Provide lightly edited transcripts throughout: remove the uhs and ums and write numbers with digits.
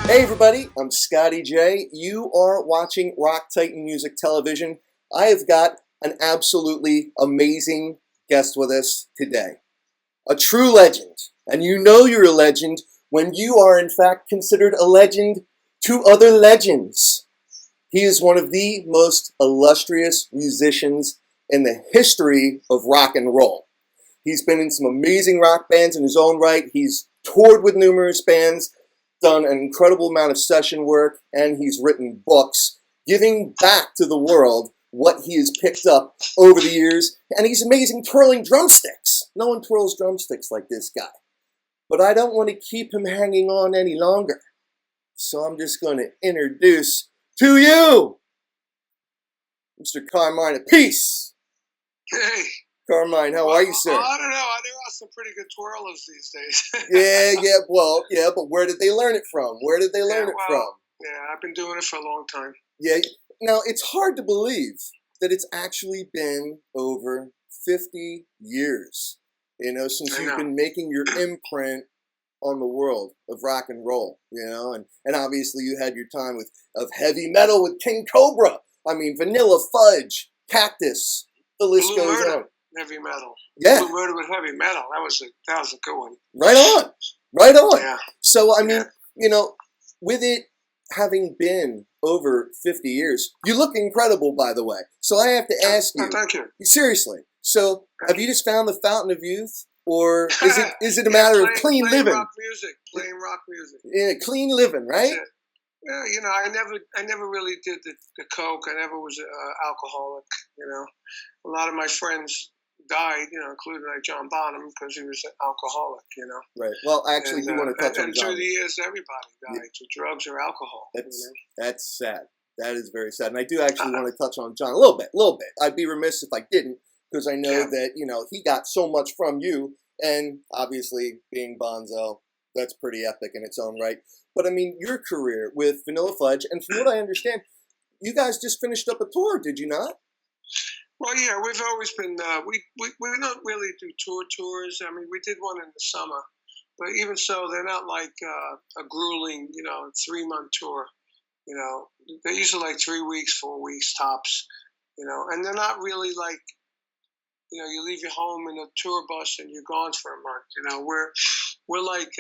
Hey everybody, I'm Scotty J. You are watching Rock Titan Music Television. I have got an absolutely amazing guest with us today. A true legend. And you know you're a legend when you are in fact considered a legend to other legends. He is one of the most illustrious musicians in the history of rock and roll. He's been in some amazing rock bands in his own right. He's toured with numerous bands, done an incredible amount of session work, and he's written books, giving back to the world what he has picked up over the years. And he's amazing twirling drumsticks. No one twirls drumsticks like this guy. But I don't want to keep him hanging on any longer. So I'm just going to introduce to you Mr. Carmine Appice. Hey. Carmine, how are you, sir? I don't know. There are some pretty good twirlers these days. yeah, but where did they learn it from? Where did they learn it from? Yeah, I've been doing it for a long time. Yeah, now it's hard to believe that it's actually been over 50 years, since you've been making your imprint on the world of rock and roll, and obviously you had your time of heavy metal with King Cobra. I mean, Vanilla Fudge, Cactus, the list goes on. Heavy metal. Yeah. Blue Murder with heavy metal. That was a good one. Right on. Yeah. So, I mean, with it having been over 50 years, you look incredible, by the way. So I have to ask you. Thank you. Seriously. So, have you just found the fountain of youth? Or is it a matter of clean living? Playing rock music. Yeah, clean living, right? Yeah, I never really did the coke. I never was alcoholic. A lot of my friends died, including like John Bonham, because he was an alcoholic. Right. Well, I actually do want to touch on John. And through the years, everybody died to drugs or alcohol. That's sad. That is very sad. And I do actually want to touch on John a little bit. I'd be remiss if I didn't, because I know that he got so much from you, and obviously being Bonzo, that's pretty epic in its own right. But I mean, your career with Vanilla Fudge, and from what I understand, you guys just finished up a tour, did you not? Well, yeah, we've always been. We don't really do tours. I mean, we did one in the summer, but even so, they're not like a grueling, 3-month tour. They're usually like 3 weeks, 4 weeks tops. And they're not really like. You leave your home in a tour bus and you're gone for a month. We're like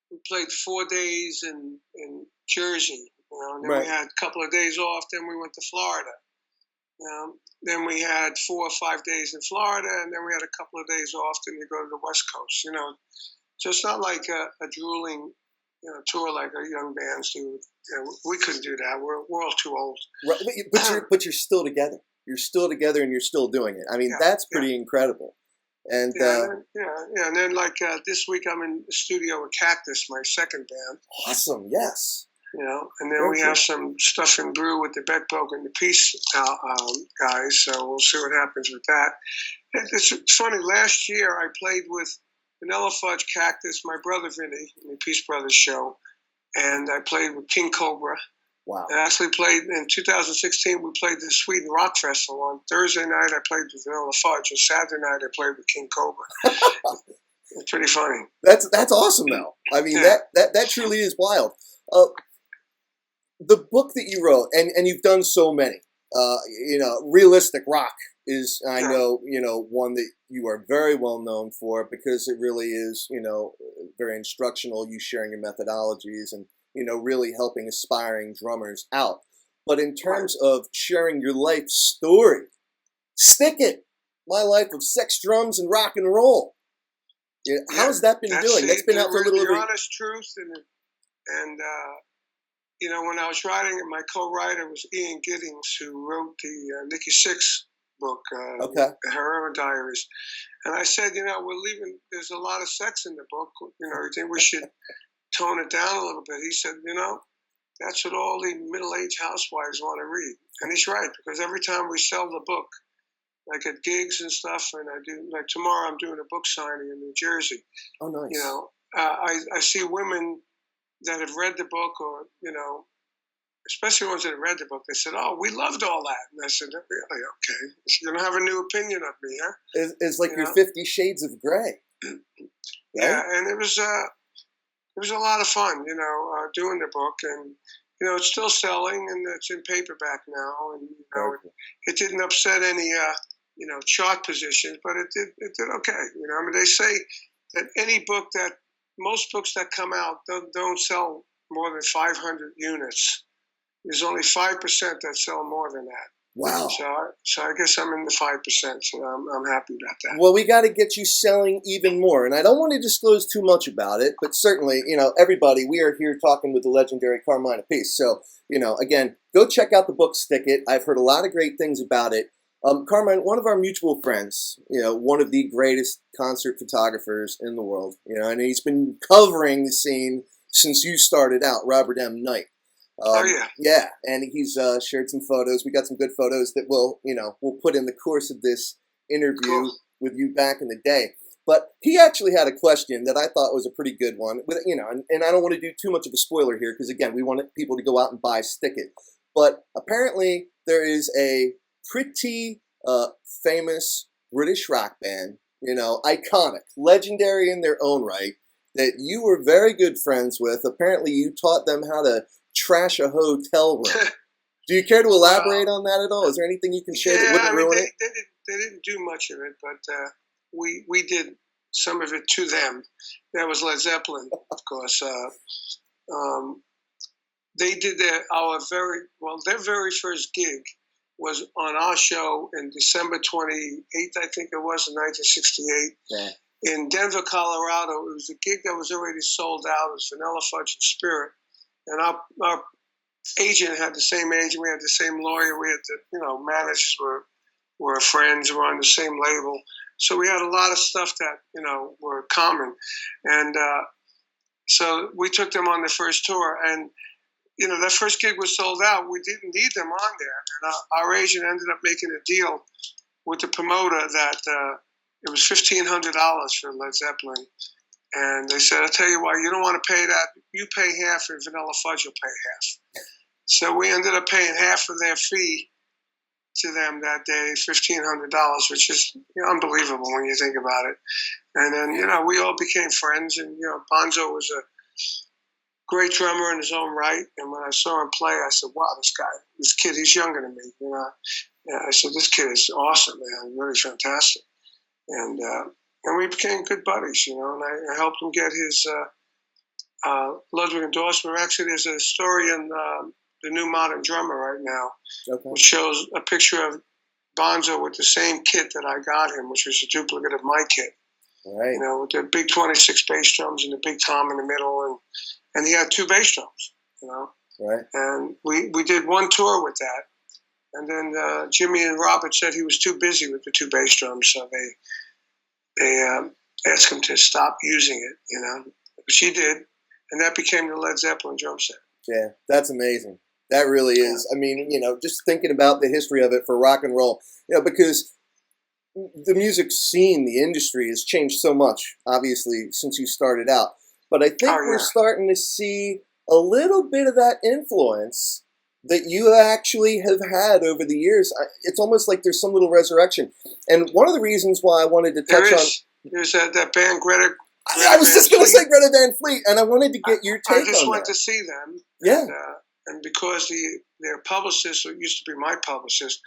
we played 4 days in Jersey, and then we had a couple of days off. Then we went to Florida. Then we had 4 or 5 days in Florida, and then we had a couple of days off. Then you go to the West Coast. So it's not like a drooling tour like our young bands do. We couldn't do that. We're all too old. Right, but you're still together. You're still together, and you're still doing it. I mean, that's pretty incredible. And and then like this week, I'm in the studio with Cactus, my second band. Awesome, yes. And then we have some stuff in brew with the Bedbug and the Peace guys. So we'll see what happens with that. It's funny. Last year, I played with Vanilla Fudge, Cactus, my brother Vinnie, in the Peace Brothers show, and I played with King Cobra. Wow. And actually played in 2016. We played the Sweden Rock Festival. On Thursday night, I played with Vanilla Fudge, and Saturday night, I played with King Cobra. It's pretty funny. That's awesome, though. I mean, that truly is wild. The book that you wrote, and you've done so many. Realistic Rock is, I know, one that you are very well known for, because it really is, very instructional. You sharing your methodologies and really helping aspiring drummers out. But in terms of sharing your life story, Stick It, My Life of Sex, Drums, and Rock and Roll. How's that been doing? That's been out for a little over. The honest truth, and when I was writing it, my co-writer was Ian Giddings, who wrote the Nikki Sixx book, The Heroin Diaries. And I said, we're leaving. There's a lot of sex in the book. You think we should tone it down a little bit? He said, that's what all the middle-aged housewives want to read. And he's right, because every time we sell the book, like at gigs and stuff, and I do, like tomorrow I'm doing a book signing in New Jersey. Oh, nice. I see women that have read the book, or, especially ones that have read the book, they said, "Oh, we loved all that." And I said, "Really? Okay. You don't have a new opinion of me, huh?" It's like your 50 Shades of Grey. Right? Yeah, and it was... was a lot of fun, doing the book, and it's still selling, and it's in paperback now, and it didn't upset any chart positions, but it did okay. I mean, they say that most books that come out don't sell more than 500 units. There's only 5% that sell more than that. Wow. So I guess I'm in the 5%, so I'm happy about that. Well, we got to get you selling even more. And I don't want to disclose too much about it, but certainly, everybody, we are here talking with the legendary Carmine Appice. So, again, go check out the book, Stick It. I've heard a lot of great things about it. Carmine, one of our mutual friends, one of the greatest concert photographers in the world, and he's been covering the scene since you started out, Robert M. Knight. Oh yeah. Yeah, and he's shared some photos. We got some good photos that we'll put in the course of this interview with you back in the day. But he actually had a question that I thought was a pretty good one. With and I don't want to do too much of a spoiler here because again, we want people to go out and buy Stick It. But apparently, there is a pretty famous British rock band, iconic, legendary in their own right, that you were very good friends with. Apparently, you taught them how to trash a hotel room. Do you care to elaborate on that at all? Is there anything you can share that wouldn't ruin it? They didn't do much of it, but we did some of it to them. That was Led Zeppelin, of course. They did their very first gig was on our show in December 28th, I think it was, in 1968. Yeah. In Denver, Colorado. It was a gig that was already sold out. It was Vanilla Fudge and Spirit. And our agent had the same agent. We had the same lawyer. We had managers were friends. We were on the same label. So we had a lot of stuff that, were common. And so we took them on the first tour. And, that first gig was sold out. We didn't need them on there. And our agent ended up making a deal with the promoter that it was $1,500 for Led Zeppelin. And they said, I'll tell you why, you don't want to pay that. You pay half, and Vanilla Fudge will pay half. So we ended up paying half of their fee to them that day, $1,500, which is unbelievable when you think about it. And then, we all became friends. And, Bonzo was a great drummer in his own right. And when I saw him play, I said, wow, this kid, he's younger than me. I said, this kid is awesome, man, really fantastic. And we became good buddies, and I helped him get his Ludwig endorsement. Actually, there's a story in the New Modern Drummer right now, which shows a picture of Bonzo with the same kit that I got him, which was a duplicate of my kit. Right. With the big 26 bass drums and the big tom in the middle, and he had two bass drums, Right. And we did one tour with that, and then Jimmy and Robert said he was too busy with the two bass drums, so they asked him to stop using it, which he did, and that became the Led Zeppelin drum set. Yeah, that's amazing. That really is. I mean, just thinking about the history of it for rock and roll, because the music scene, the industry has changed so much, obviously, since you started out. But I think we're starting to see a little bit of that influence that you actually have had over the years. It's almost like there's some little resurrection. And one of the reasons why I wanted to touch on... There's that band, Greta I was just going to say Greta Van Fleet, and I wanted to get your take on that. I just went to see them. Yeah. And because their publicist, or used to be my publicist,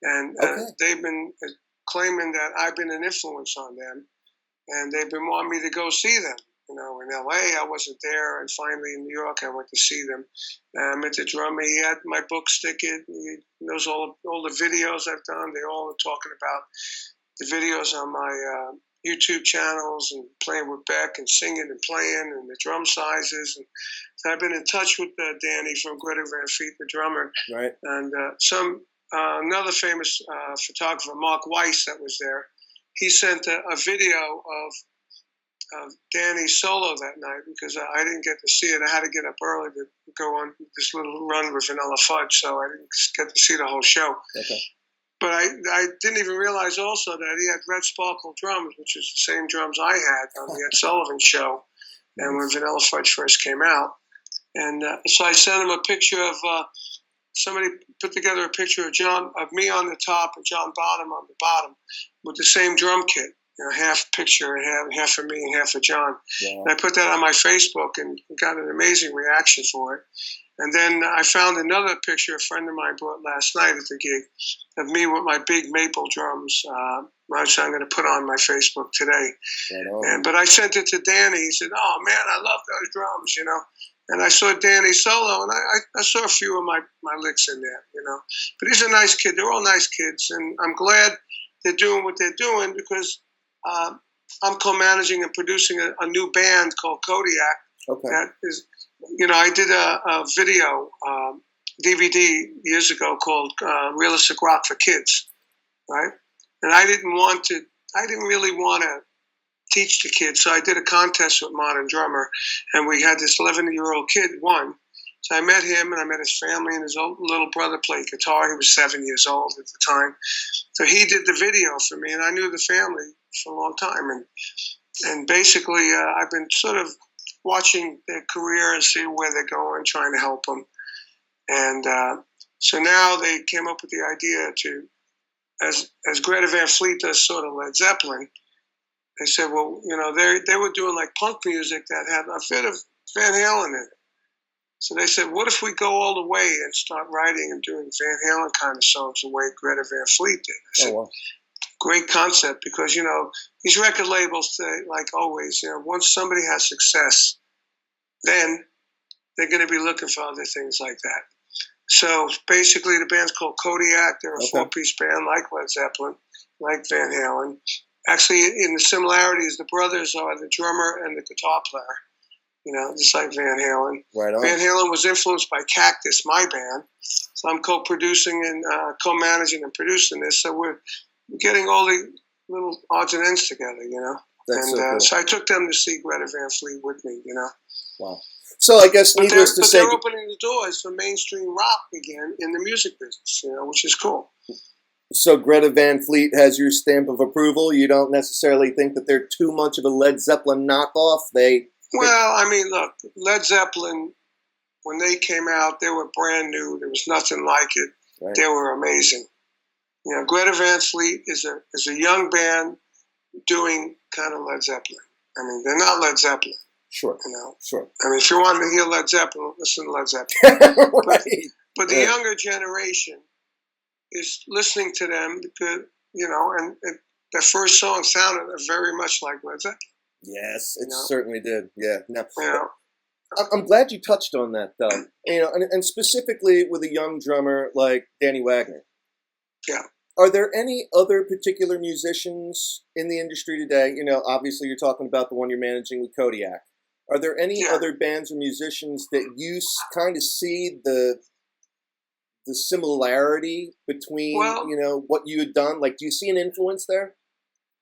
and they've been claiming that I've been an influence on them, and they've been wanting me to go see them. In L.A., I wasn't there, and finally in New York, I went to see them. I met the drummer. He had my book, Stick It. He knows all the videos I've done. They all are talking about the videos on my YouTube channels and playing with Beck and singing and playing and the drum sizes. And so I've been in touch with Danny from Greta Van Fleet, the drummer. Right. And another famous photographer, Mark Weiss, that was there. He sent a video of Danny's solo that night because I didn't get to see it. I had to get up early to go on this little run with Vanilla Fudge, so I didn't get to see the whole show. Okay. But I didn't even realize also that he had red sparkle drums, which is the same drums I had on the Ed Sullivan show, and when Vanilla Fudge first came out. And so I sent him a picture of somebody put together a picture of me on the top and John Bonham on the bottom with the same drum kit. half picture, half of me and half of John. Yeah. And I put that on my Facebook and got an amazing reaction for it. And then I found another picture a friend of mine brought last night at the gig of me with my big maple drums, which I'm going to put on my Facebook today. But I sent it to Danny. He said, "Oh man, I love those drums," And I saw Danny solo, and I saw a few of my licks in there, But he's a nice kid. They're all nice kids, and I'm glad they're doing what they're doing because I'm co-managing and producing a new band called Kodiak. Okay. That is, I did a video DVD years ago called Realistic Rock for Kids, right? And I didn't really want to teach the kids, so I did a contest with Modern Drummer, and we had this 11-year-old kid won. So I met him, and I met his family, and his little brother played guitar. He was 7 years old at the time. So he did the video for me, and I knew the family for a long time. And basically, I've been sort of watching their career and seeing where they're going, trying to help them. And so now they came up with the idea to, as Greta Van Fleet does sort of Led Zeppelin, they said, well, they were doing like punk music that had a bit of Van Halen in it. So they said, what if we go all the way and start writing and doing Van Halen kind of songs the way Greta Van Fleet did? I said, great concept, because, these record labels, like always, once somebody has success, then they're going to be looking for other things like that. So basically the band's called Kodiak. They're a four-piece band like Led Zeppelin, like Van Halen. Actually, in the similarities, the brothers are the drummer and the guitar player, just like Van Halen. Right on. Van Halen was influenced by Cactus, my band. So I'm co-producing and co-managing and producing this. So we're getting all the little odds and ends together, That's so cool. So I took them to see Greta Van Fleet with me, Wow. So I guess needless to say, they're opening the doors for mainstream rock again in the music business, which is cool. So Greta Van Fleet has your stamp of approval. You don't necessarily think that they're too much of a Led Zeppelin knockoff. Well, I mean, look, Led Zeppelin, when they came out, they were brand new. There was nothing like it. Right. They were amazing. Greta Van Fleet is a young band doing kind of Led Zeppelin. I mean, they're not Led Zeppelin. Sure. Sure. I mean, if you want to hear Led Zeppelin, listen to Led Zeppelin. Right. But the younger generation is listening to them because, and their first song sounded very much like Led Zeppelin. Yes, it certainly did. Yeah. Now, I'm glad you touched on that, though. And specifically with a young drummer like Danny Wagner. Yeah. Are there any other particular musicians in the industry today? Obviously you're talking about the one you're managing with Kodiak. Are there any other bands or musicians that you kind of see the similarity between, what you had done? Like, do you see an influence there?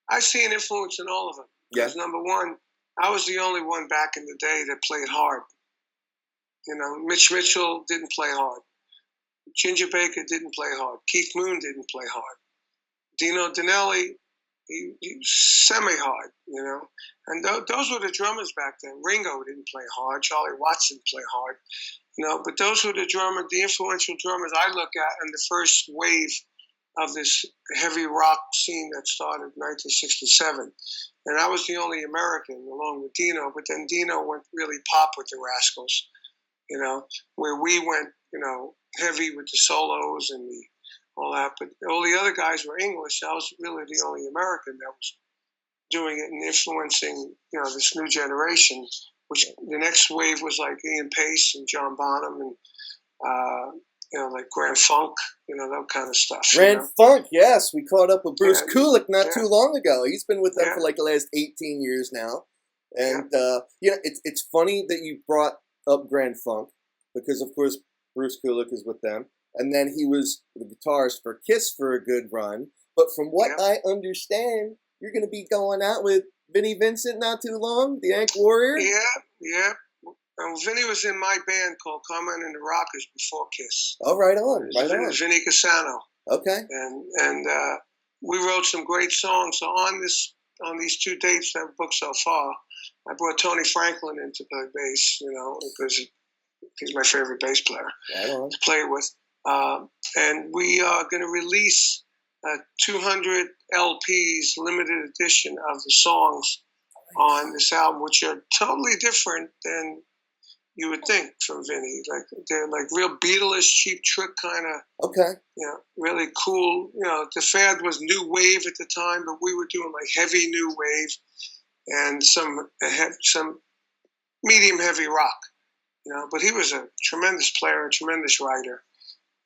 I see an influence in all of them. Because number one, I was the only one back in the day that played hard. Mitch Mitchell didn't play hard. Ginger Baker didn't play hard. Keith Moon didn't play hard. Dino Danelli, he semi-hard, And those were the drummers back then. Ringo didn't play hard. Charlie Watts didn't play hard. But those were the influential drummers I look at in the first wave of this heavy rock scene that started in 1967. And I was the only American along with Dino, but then Dino went really pop with the Rascals, where we went, heavy with the solos and all that. But all the other guys were English. I was really the only American that was doing it and influencing, this new generation, which the next wave was like Ian Pace and John Bonham and, like Grand Funk, that kind of stuff. Grand Funk, yes. We caught up with Bruce Kulick not too long ago. He's been with them for like the last 18 years now. And, it's funny that you brought up Grand Funk because, of course, Bruce Kulick is with them. And then he was the guitarist for Kiss for a good run. But from what I understand, you're going to be going out with Vinnie Vincent not too long, the Yank Warrior? Yeah. Vinnie was in my band called Carmine and the Rockers before Kiss. Oh, right on. Vinnie Casano. Okay. And we wrote some great songs. So on these two dates that I've booked so far, I brought Tony Franklin in to play bass, because he's my favorite bass player to play with. And we are going to release 200 LPs, limited edition of the songs on this album, which are totally different than you would think from Vinnie. Like they're like real Beatles, Cheap Trick kind of. Okay. You know, really cool. You know, the fad was new wave at the time, but we were doing like heavy new wave and some medium heavy rock. You know, but he was a tremendous player, a tremendous writer,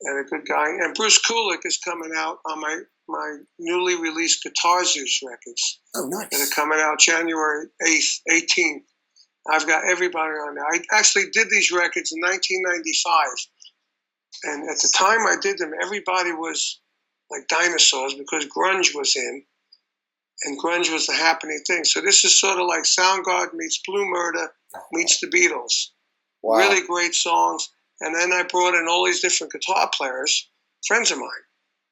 and a good guy. And Bruce Kulick is coming out on my newly released Guitar Zeus records. Oh, nice. That are coming out January 8th, 18th. I've got everybody on there. I actually did these records in 1995. And at the time I did them, everybody was like dinosaurs because grunge was in. And grunge was the happening thing. So this is sort of like Soundgarden meets Blue Murder meets the Beatles. Wow. Really great songs. And then I brought in all these different guitar players, friends of mine,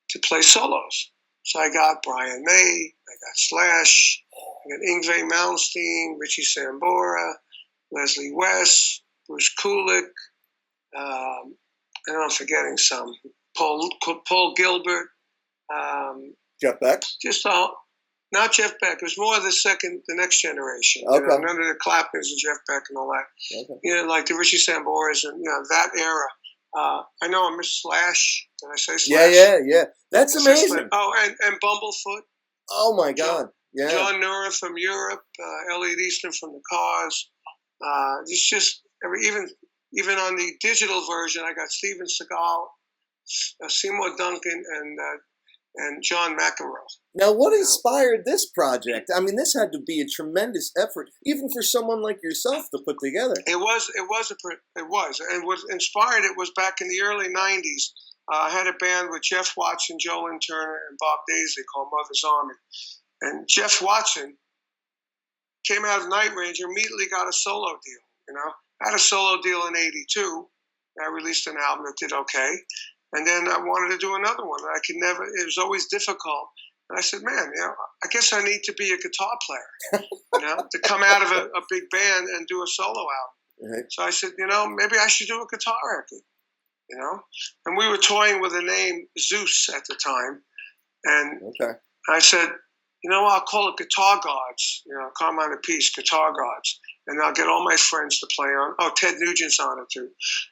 to play solos. So I got Brian May, I got Slash, I got Yngwie Malmsteen, Richie Sambora, Leslie West, Bruce Kulick, and I'm forgetting some. Paul Gilbert. Jeff Beck? Just all, not Jeff Beck. It was more the next generation. Okay. You know, none of the Claptons and Jeff Beck and all that. Okay. You know, like the Richie Samboras and, you know, that era. I know I missed Slash. Did I say Slash? Yeah. That's amazing. Oh, and Bumblefoot. Oh, my God. Yeah. John Nura from Europe, Elliot Easton from the Cars. It's just, even on the digital version, I got Steven Seagal, Seymour Duncan, and John McEnroe. Now, what inspired this project? I mean, this had to be a tremendous effort, even for someone like yourself to put together. It was, and what inspired it was back in the early '90s. I had a band with Jeff Watson, Joe Lynn Turner, and Bob Daisley called Mother's Army. And Jeff Watson came out of Night Ranger, immediately got a solo deal. You know, I had a solo deal in '82. I released an album that did okay. And then I wanted to do another one. I could never, it was always difficult. And I said, man, you know, I guess I need to be a guitar player, you know, to come out of a big band and do a solo album. Right. So I said, you know, maybe I should do a guitar record, you know. And we were toying with the name Zeus at the time. And I said, you know, I'll call it Guitar Gods, you know, Carmine Appice, Guitar Gods. And I'll get all my friends to play on. Oh, Ted Nugent's on it too.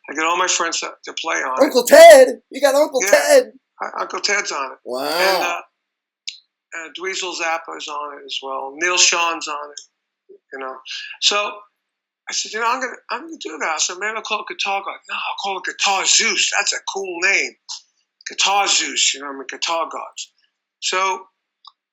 I get all my friends to play on Uncle Ted! You got Uncle Ted! Uncle Ted's on it. Wow. And Dweezil Zappa's on it as well. Neil Sean's on it, you know. So I said, you know, I'm gonna do that. I said, maybe I'll call it Guitar God. No, I'll call it Guitar Zeus. That's a cool name. Guitar Zeus, you know, I mean, Guitar Gods. So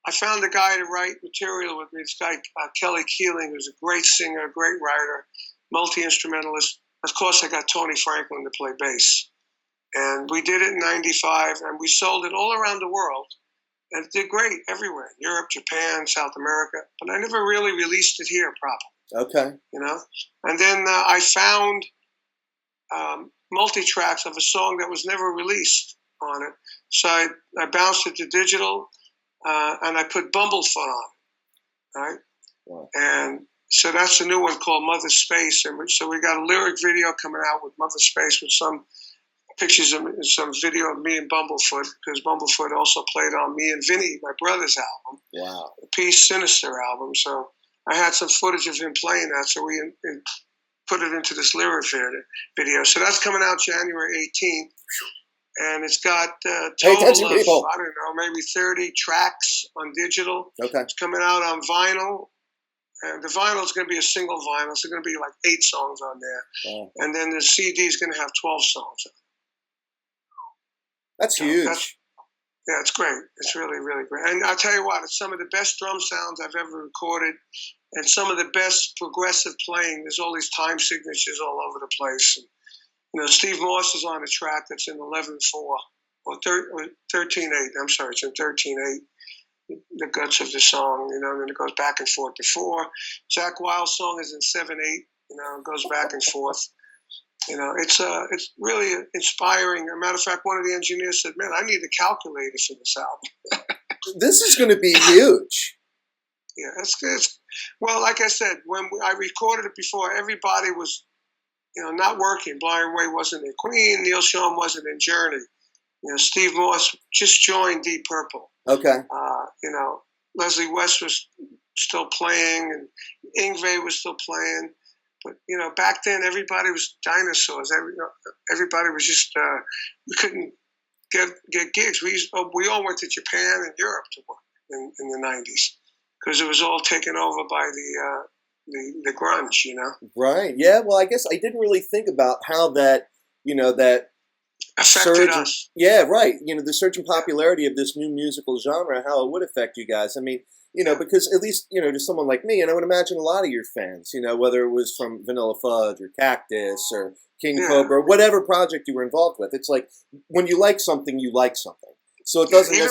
I found a guy to write material with me, this guy, Kelly Keeling, who's a great singer, a great writer, multi-instrumentalist. Of course, I got Tony Franklin to play bass. And we did it in '95, and we sold it all around the world. And it did great everywhere, Europe, Japan, South America. But I never really released it here properly. Okay. You know? And then I found multi-tracks of a song that was never released on it. So I bounced it to digital. And I put Bumblefoot on it, right? Wow. And so that's a new one called Mother Space. And so we got a lyric video coming out with Mother Space with some pictures of some video of me and Bumblefoot, because Bumblefoot also played on me and Vinnie, my brother's album. Wow. The Peace Sinister album. So I had some footage of him playing that, so we put it into this lyric video. So that's coming out January 18th. And it's got a total of, I don't know, maybe 30 tracks on digital. Okay. It's coming out on vinyl. And the vinyl is going to be a single vinyl. So it's going to be like 8 songs on there. Wow. And then the CD is going to have 12 songs. That's huge. Yeah, it's great. It's really, really great. And I'll tell you what, it's some of the best drum sounds I've ever recorded and some of the best progressive playing. There's all these time signatures all over the place. And, you know, Steve Moss is on a track that's in 11/4 or 13/8. I'm sorry, it's in 13/8. The guts of the song, you know, and then it goes back and forth to 4. Jack Wild's song is in 7/8. You know, it goes back and forth. You know, it's really inspiring. As a matter of fact, one of the engineers said, "Man, I need a calculator for this album." This is going to be huge. Yeah, it's well, like I said, when I recorded it before, everybody was, you know, not working. Brian Way wasn't in Queen. Neil Sean wasn't in Journey. Steve Moss just joined Deep Purple. Okay. Leslie West was still playing, and Yngwie was still playing. But back then everybody was dinosaurs. Everybody was just we couldn't get gigs. We all went to Japan and Europe to work in the '90s because it was all taken over by the grunge. Right. Yeah. Well, I guess I didn't really think about how that that affected surge. us. Yeah. Right. The surge in popularity of this new musical genre, how it would affect you guys. I mean, because at least, to someone like me, and I would imagine a lot of your fans, whether it was from Vanilla Fudge or Cactus or King Cobra, whatever project you were involved with, it's like when you like something, you like something. So it doesn't even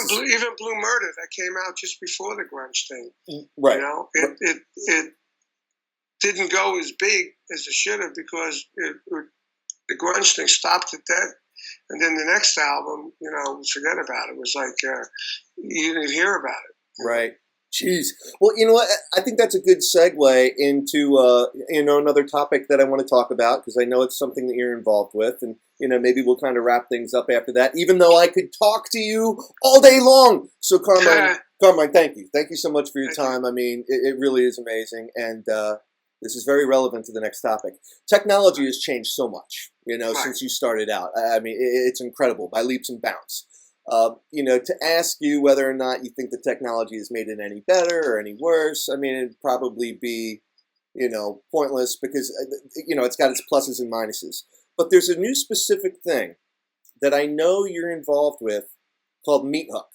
Blue Murder that came out just before the grunge thing. Right. It didn't go as big as it should have because the grunge thing stopped it dead. And then the next album, forget about it. It was like you didn't hear about it. Right. Jeez. Well, you know what? I think that's a good segue into another topic that I want to talk about because I know it's something that you're involved with, and maybe we'll kind of wrap things up after that. Even though I could talk to you all day long. So Carmine, thank you so much for your time. I mean, it really is amazing, and this is very relevant to the next topic. Technology has changed so much, since you started out. I mean, it's incredible by leaps and bounds. To ask you whether or not you think the technology has made it any better or any worse, I mean, it'd probably be, pointless because, it's got its pluses and minuses. But there's a new specific thing that I know you're involved with called Meat Hook.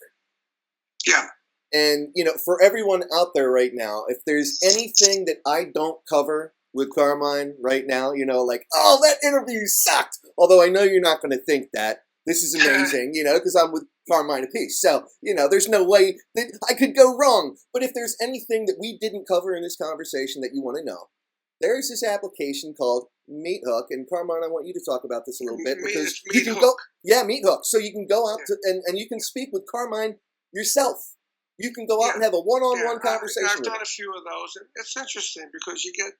Yeah. And, for everyone out there right now, if there's anything that I don't cover with Carmine right now, like, oh, that interview sucked. Although I know you're not going to think that. This is amazing, because I'm with Carmine Appice. So, there's no way that I could go wrong. But if there's anything that we didn't cover in this conversation that you want to know, there's this application called Meat Hook. And Carmine, I want you to talk about this a little bit because you can go, Meat Hook. So you can go out and you can speak with Carmine yourself. You can go out and have a one-on-one conversation. I've done a few of those. And it's interesting because you get,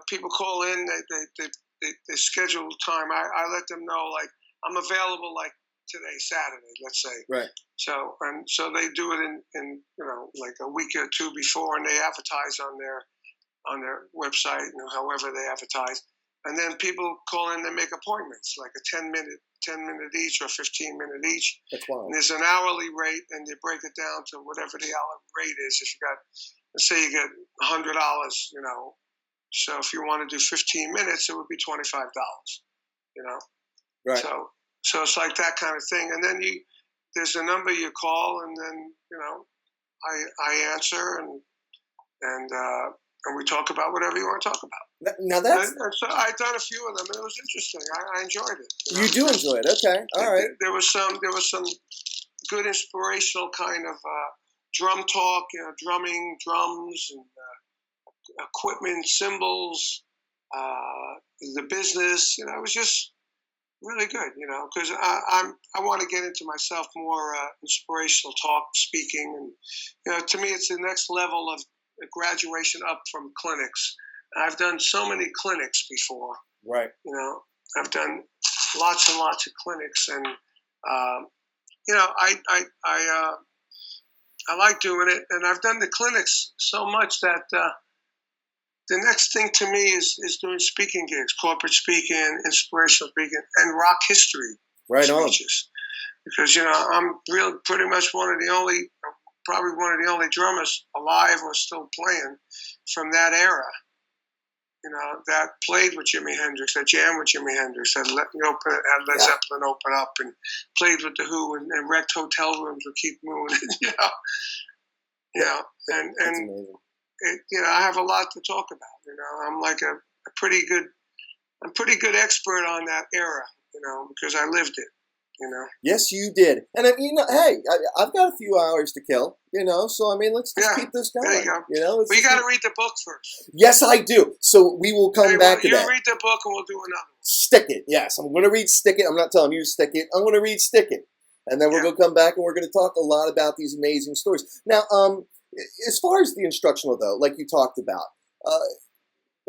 people call in, they schedule time. I let them know, like, I'm available like today, Saturday, let's say. Right. So they do it in like a week or two before, and they advertise on their website, however they advertise. And then people call in and make appointments, like a 10 minute each or 15-minute each. That's wild. And there's an hourly rate, and they break it down to whatever the hourly rate is. If you got, let's say you get $100, so if you want to do 15 minutes, it would be $25, Right. So it's like that kind of thing, and then there's a number you call, and then I answer, and we talk about whatever you want to talk about. Now that's so I've done a few of them, and it was interesting. I enjoyed it. You do enjoy it, okay? All right. There was some good inspirational kind of drum talk, drumming, drums, and equipment, cymbals, the business. It was just really good, because I want to get into myself more inspirational talk, speaking, and to me it's the next level of graduation up from clinics. I've done so many clinics before, right? I've done lots and lots of clinics, and I like doing it, and I've done the clinics so much that the next thing to me is doing speaking gigs, corporate speaking, inspirational speaking, and rock history speeches. Because, I'm pretty much probably one of the only drummers alive or still playing from that era, that played with Jimi Hendrix, that jammed with Jimi Hendrix, had Led Zeppelin open up, and played with The Who, and wrecked hotel rooms with Keith Moon, and I have a lot to talk about. I'm like a pretty good expert on that era, because I lived it. Yes, you did. And hey, I've got a few hours to kill. So I mean, let's just keep this going. There you go. But you got to read the book first. Yes, I do. So we will come back to that. You read the book, and we'll do another one. Stick It. Yes, I'm going to read Stick It. I'm not telling you to stick it. I'm going to read Stick It, and then we're going to come back and we're going to talk a lot about these amazing stories. Now, as far as the instructional though, like you talked about,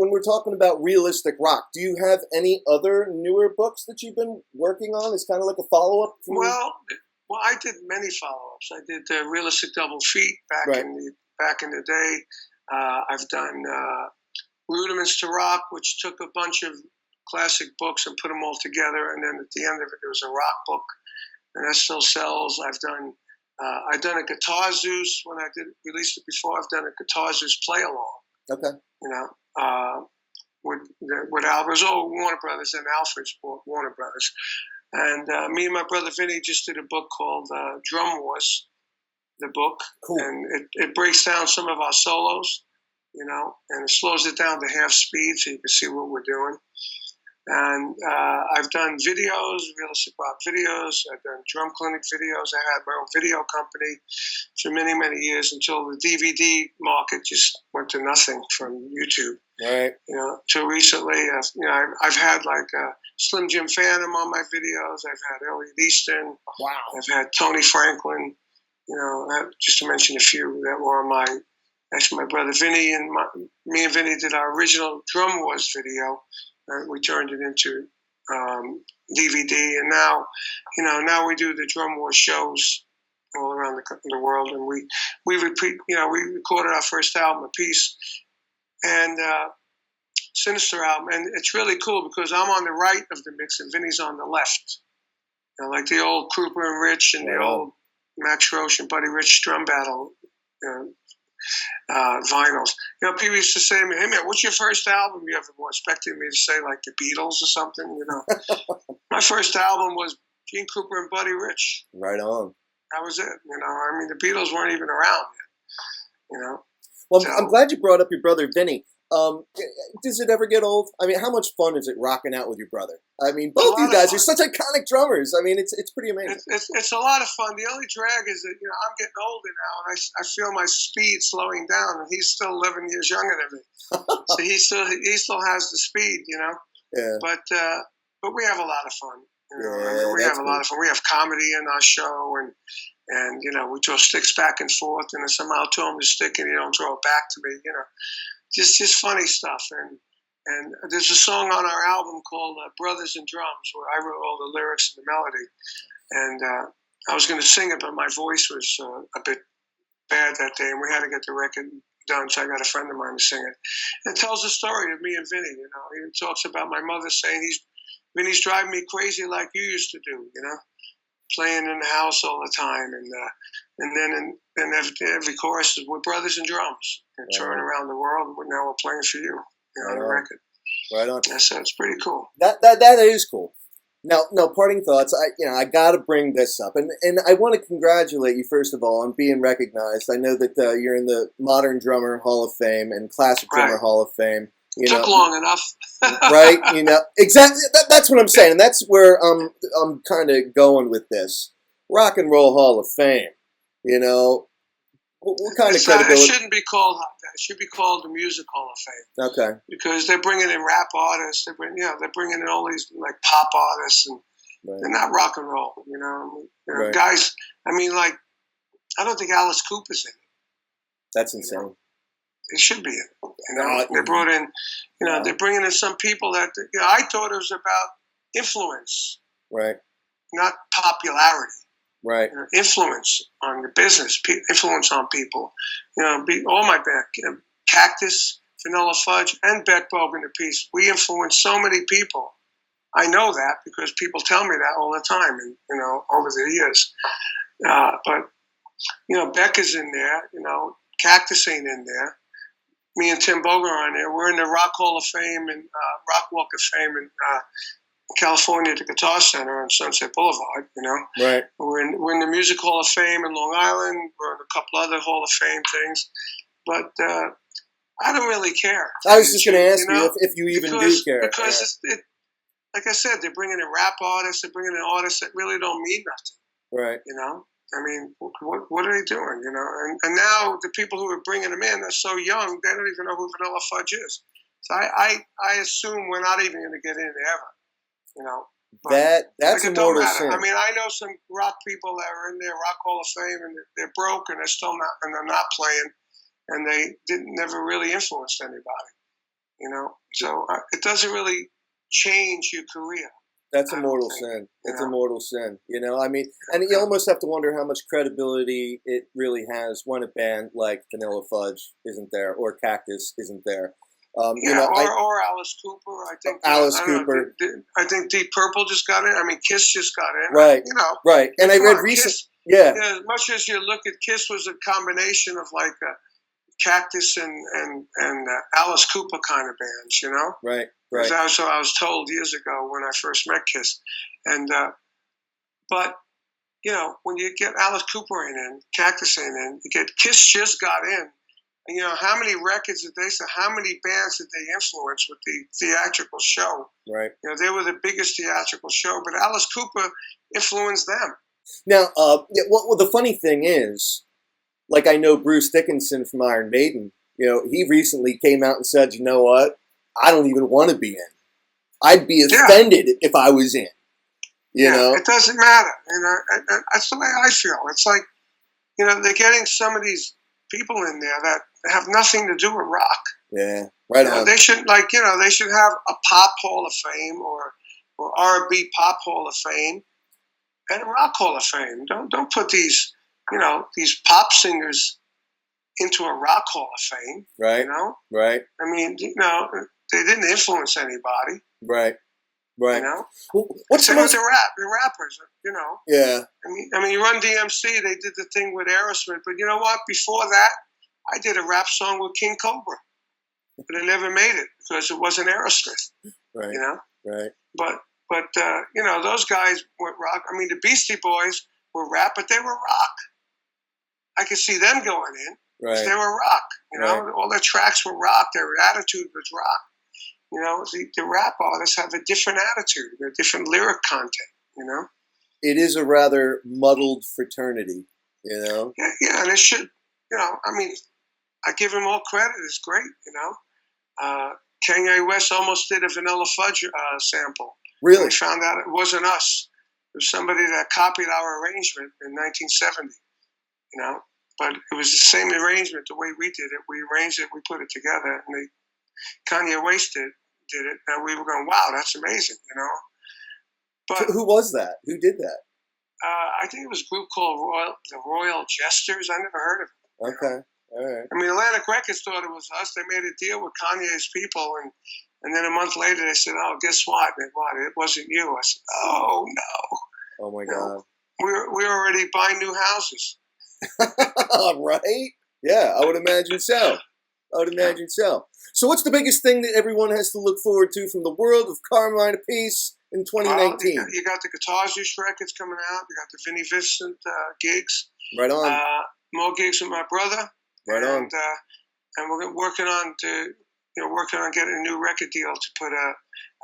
when we're talking about realistic rock, do you have any other newer books that you've been working on? It's kind of like a follow-up? Well, I did many follow-ups. I did Realistic Double Feet back in the day. I've done Rudiments to Rock, which took a bunch of classic books and put them all together, and then at the end of it, there was a rock book, and that still sells. I've done a Guitar Zeus when I released it before. I've done a Guitar Zeus play along. Okay. With Alvarez, Warner Brothers, and Alfred's Warner Brothers. And me and my brother Vinnie just did a book called Drum Wars, the book. Cool. And it breaks down some of our solos, and it slows it down to half speed so you can see what we're doing. And I've done videos, realistic rock videos. I've done drum clinic videos. I had my own video company for many, many years until the DVD market just went to nothing from YouTube. Right. Till recently, I've had like Slim Jim Phantom on my videos. I've had Elliot Easton. Wow. I've had Tony Franklin. Just to mention a few that were on my. Actually, my brother Vinnie and me and Vinnie did our original Drum Wars video. We turned it into DVD, and now we do the Drum Wars shows all around the world, and we repeat. We recorded our first album, Appice, and Sinister album, and it's really cool because I'm on the right of the mix and Vinnie's on the left. Like the old Krupa and Rich and the old Max Roach and Buddy Rich drum battle vinyls. People used to say to me, "Hey man, what's your first album you ever bought?" Expecting me to say like the Beatles or something. My first album was Gene Krupa and Buddy Rich. Right on. That was it. The Beatles weren't even around yet. Well, I'm glad you brought up your brother Vinnie. Does it ever get old? How much fun is it rocking out with your brother? Both you guys are such iconic drummers. It's pretty amazing. It's a lot of fun. The only drag is that I'm getting older now, and I feel my speed slowing down, and he's still 11 years younger than me. So he still has the speed, Yeah. But we have a lot of fun. We have a lot of fun. We have comedy in our show, and we throw sticks back and forth, and then somehow throw him the stick, and he don't throw it back to me. Just funny stuff. And there's a song on our album called Brothers in Drums, where I wrote all the lyrics and the melody. And I was going to sing it, but my voice was a bit bad that day, and we had to get the record done, so I got a friend of mine to sing it. It tells the story of me and Vinnie. He talks about my mother saying, Vinnie's driving me crazy like you used to do, playing in the house all the time. And then every chorus is, we're brothers in drums. And touring around the world, now we're playing for you, on the record. Right on. Yeah, so it's pretty cool. That is cool. Now, parting thoughts. I got to bring this up, and I want to congratulate you first of all on being recognized. I know that you're in the Modern Drummer Hall of Fame and Classic Drummer Hall of Fame. Took long enough. Right? Exactly. That's what I'm saying, and that's where I'm kind of going with this. Rock and Roll Hall of Fame. What kind of credibility? It shouldn't be called that. It should be called the Music Hall of Fame. Okay. Because they're bringing in rap artists. They're bringing in all these like pop artists, and they're not rock and roll. Guys. I don't think Alice Cooper's in it. That's insane. They should be in it. They brought in, they're bringing in some people that I thought it was about influence, right? Not popularity. Right. Influence on the business, influence on people. All my band, Cactus, Vanilla Fudge, and Beck Bogan Appice. We influence so many people. I know that because people tell me that all the time, and over the years. But Beck is in there. Cactus ain't in there. Me and Tim Bogan are in there. We're in the Rock Hall of Fame and Rock Walk of Fame in California at the Guitar Center on Sunset Boulevard, Right. We're in the Music Hall of Fame in Long Island. We're in a couple other Hall of Fame things. But I don't really care. I was just going to ask you if you even do care. Because, like I said, they're bringing in rap artists. They're bringing in artists that really don't mean nothing. Right. What are they doing, And now the people who are bringing them in are so young, they don't even know who Vanilla Fudge is. So I assume we're not even going to get in ever. That's a mortal sin. I know some rock people that are in there, Rock Hall of Fame, and they're broke, and they're still not, and they're not playing, and they never really influenced anybody. So it doesn't really change your career. That's a mortal sin. It's a mortal sin. I mean, and you almost have to wonder how much credibility it really has when a band like Vanilla Fudge isn't there or Cactus isn't there. Or Alice Cooper. I think Alice Cooper. I think Deep Purple just got in. I mean, Kiss just got in. Right. Right. And I read recently. Yeah. As much as you look at Kiss was a combination of like Cactus and Alice Cooper kind of bands, Right. Right. So I was told years ago when I first met Kiss, and but when you get Alice Cooper in, Cactus in, you get Kiss just got in. And, how many records did they sell? How many bands did they influence with the theatrical show? Right. They were the biggest theatrical show, but Alice Cooper influenced them. Now, well, the funny thing is, like I know Bruce Dickinson from Iron Maiden, he recently came out and said, you know what? I don't even want to be in. I'd be offended if I was in. It doesn't matter. That's the way I feel. It's like, they're getting some of these people in there that have nothing to do with rock. Yeah, right on. They should they should have a pop hall of fame or R&B pop hall of fame and a rock hall of fame. Don't put these these pop singers into a rock hall of fame. Right. Right. I mean, they didn't influence anybody. Right. Right. Well, what's the most the rappers? Yeah. I mean, you run DMC. They did the thing with Aerosmith, but you know what? Before that, I did a rap song with King Cobra, but I never made it because it wasn't Aerosmith. Right. Right. But those guys were rock. I mean, the Beastie Boys were rap, but they were rock. I could see them going in. Right. They were rock. Right. All their tracks were rock. Their attitude was rock. The rap artists have a different attitude, a different lyric content. It is a rather muddled fraternity. Yeah, and it should. I mean, I give him all credit. It's great. Kanye West almost did a Vanilla Fudge sample. Really? We found out it wasn't us. It was somebody that copied our arrangement in 1970. But it was the same arrangement the way we did it. We arranged it, we put it together, and Kanye West did it, and we were going, wow, that's amazing, But so who was that? Who did that? I think it was a group called the Royal Jesters. I never heard of it. Okay, all right. I mean, Atlantic Records thought it was us. They made a deal with Kanye's people, and then a month later they said, oh, guess what? It wasn't you. I said, oh, no. Oh, my God. We're already buying new houses. Right? Yeah, I would imagine so. So what's the biggest thing that everyone has to look forward to from the world of Carmine Appice in 2019? You got the Guitar Juice records coming out. You got the Vinnie Vincent gigs. Right on. More gigs with my brother. Right on. And we're working on getting a new record deal to put a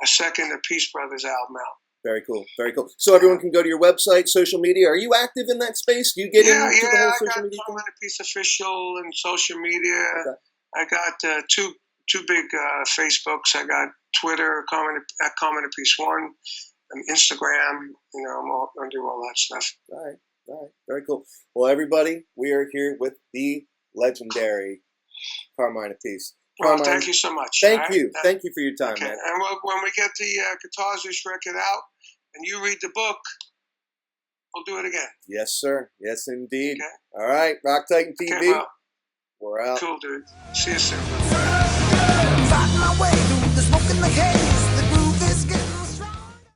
second Appice Brothers album out. Very cool. Very cool. So everyone can go to your website, social media. Are you active in that space? Do you get into the whole social media? I got Carmine Appice Official and social media. Okay. I got two big Facebooks. I got Twitter, at Carmine Appice 1, and Instagram. I'm going to do all that stuff. All right. Very cool. Well, everybody, we are here with the legendary Carmine Appice. Well, thank you so much. Thank you for your time, man. And when we get the Guitar Juice record out and you read the book, we'll do it again. Yes, sir. Yes, indeed. Okay. All right. Rock Titan TV. Okay, well, we're out. Cool, dude. See you soon. Fighting my way through the smoke and the haze.